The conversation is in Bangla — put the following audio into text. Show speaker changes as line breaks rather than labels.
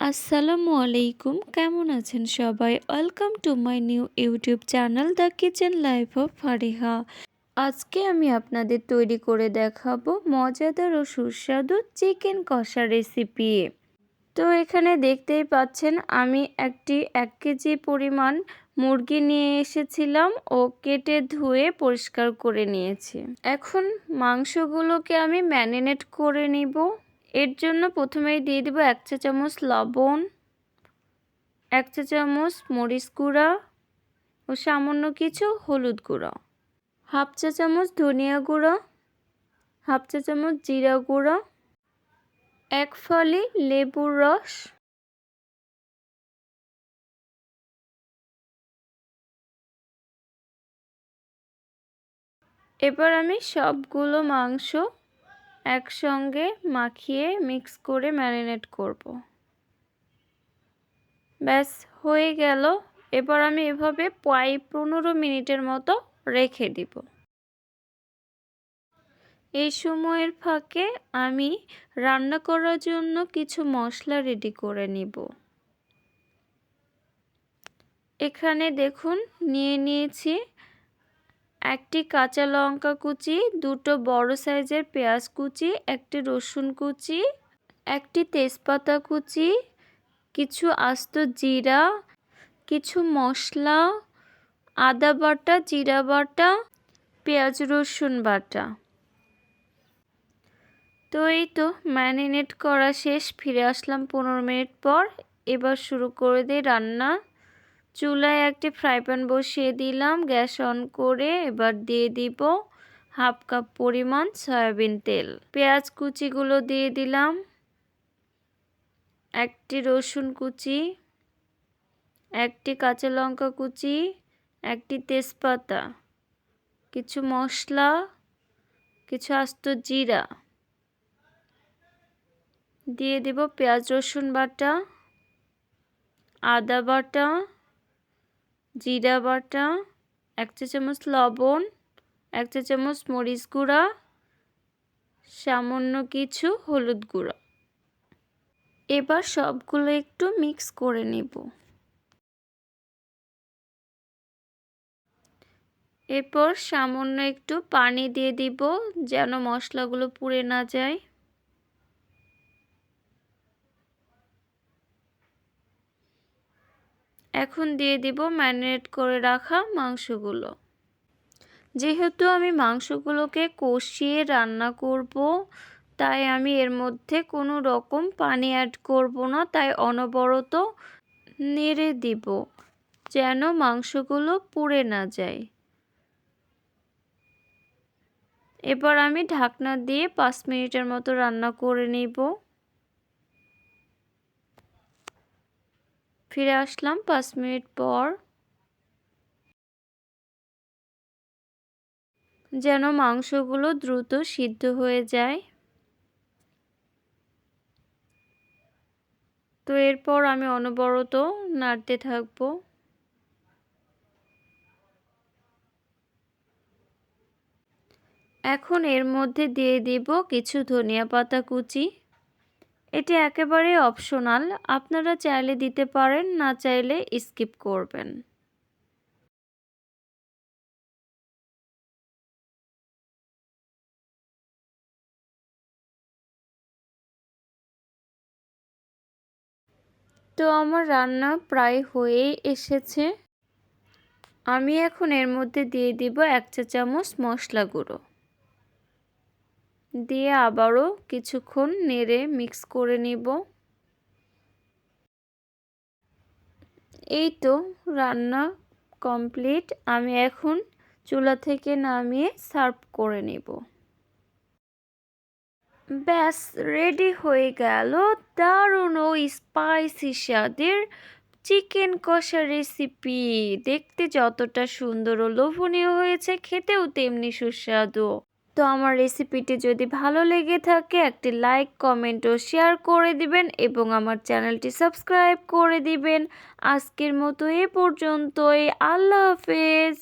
আসসালামু আলাইকুম, কেমন আছেন সবাই? Welcome to my new YouTube channel the kitchen life of Fariha. আজকে আমি আপনাদের তৈরি করে দেখাবো মজাদার ও সুস্বাদু চিকেন কষা রেসিপি। তো এখানে দেখতেই পাচ্ছেন আমি 1 কেজি পরিমাণ মুরগি নিয়ে এসেছিলাম ও কেটে ধুয়ে পরিষ্কার করে নিয়েছি। এখন মাংসগুলোকে আমি ম্যারিনেট করে নিব। এর জন্য প্রথমেই দিয়ে দেব 1 চা চামচ লবণ, 1 চা চামচ মরিচ গুঁড়া ও সামান্য কিছু হলুদ গুঁড়া, 1/2 চা চামচ ধনিয়া গুঁড়া, 1/2 চা চামচ জিরা গুঁড়া, 1 ফালি লেবুর রস, এবার আমি সবগুলো মাংস একসঙ্গে মাখিয়ে মিক্স করে ম্যারিনেট করব। ব্যাস হয়ে গেল। এবার আমি এভাবে প্রায় 15 মিনিটের মতো রেখে দিব। এই সময়ের ফাঁকে আমি রান্না করার জন্য কিছু মশলা রেডি করে নিব। এখানে দেখুন নিয়ে নিয়েছি 1টি কাঁচা লঙ্কা কুচি, 2টো বড় সাইজের পেঁয়াজ কুচি, 1টি রসুন কুচি, 1টি তেজপাতা কুচি, কিছু আস্ত জিরা, কিছু মশলা, আদা বাটা, জিরা বাটা, পেঁয়াজ রসুন বাটা। তো এই তো ম্যারিনেট করা শেষ। ফিরে আসলাম 15 মিনিট পর। এবার শুরু করে দিই রান্না। চুলায় একটি ফ্রাই প্যান বসিয়ে দিলাম, গ্যাস অন করে এবার দিয়ে দিব 1/2 কাপ পরিমাণ সয়াবিন তেল। পেঁয়াজ কুচিগুলো দিয়ে দিলাম, 1টি রসুন কুচি, 1টি কাঁচা লঙ্কা কুচি, 1টি তেজপাতা, কিছু মশলা, কিছু আস্ত জিরা, দিয়ে দেব পেঁয়াজ রসুন বাটা, আদা বাটা, জিরা বাটা, 1 চা চামচ লবণ, 1 চা চামচ মরিচ গুঁড়া, সামান্য কিছু হলুদ গুঁড়া। এবার সবগুলো একটু মিক্স করে নেব। এরপর সামান্য একটু পানি দিয়ে দিব যেন মশলাগুলো পুড়ে না যায়। এখন দিয়ে দিব ম্যারিনেট করে রাখা মাংসগুলো। যেহেতু আমি মাংসগুলোকে কষিয়ে রান্না করব, তাই আমি এর মধ্যে কোনো রকম পানি অ্যাড করব না, তাই অনবরত নেড়ে দিব যেন মাংসগুলো পুড়ে না যায়। এবার আমি ঢাকনা দিয়ে 5 মিনিটের মতো রান্না করে নিব। ফিরে আসলাম 5 মিনিট পর। যেন মাংসগুলো দ্রুত সিদ্ধ হয়ে যায়। তো এরপর আমি অনবরত নাড়তে থাকবো। এখন এর মধ্যে দিয়ে দিব কিছু ধনিয়া পাতা কুচি। এটি একেবারে অপশনাল, আপনারা চাইলে দিতে পারেন, না চাইলে স্কিপ করবেন। তো আমার রান্না প্রায় হয়েই এসেছে। আমি এখন এর মধ্যে দিয়ে দিব 1 চা চামচ মশলা গুঁড়ো, দিয়ে আবারও কিছুক্ষণ নেড়ে মিক্স করে নিব। এই তো রান্না কমপ্লিট। আমি এখন চুলা থেকে নামিয়ে সার্ভ করে নিব। ব্যাস রেডি হয়ে গেল দারুণ ও স্পাইসি স্বাদের চিকেন কষা রেসিপি। দেখতে যতটা সুন্দর ও লোভনীয় হয়েছে, খেতেও তেমনি সুস্বাদু। তো আমার রেসিপিটি যদি ভালো লেগে থাকে একটি লাইক, কমেন্ট ও শেয়ার করে দিবেন এবং আমার চ্যানেলটি সাবস্ক্রাইব করে দিবেন। আজকের মতো এ পর্যন্তই। আল্লাহ হাফেজ।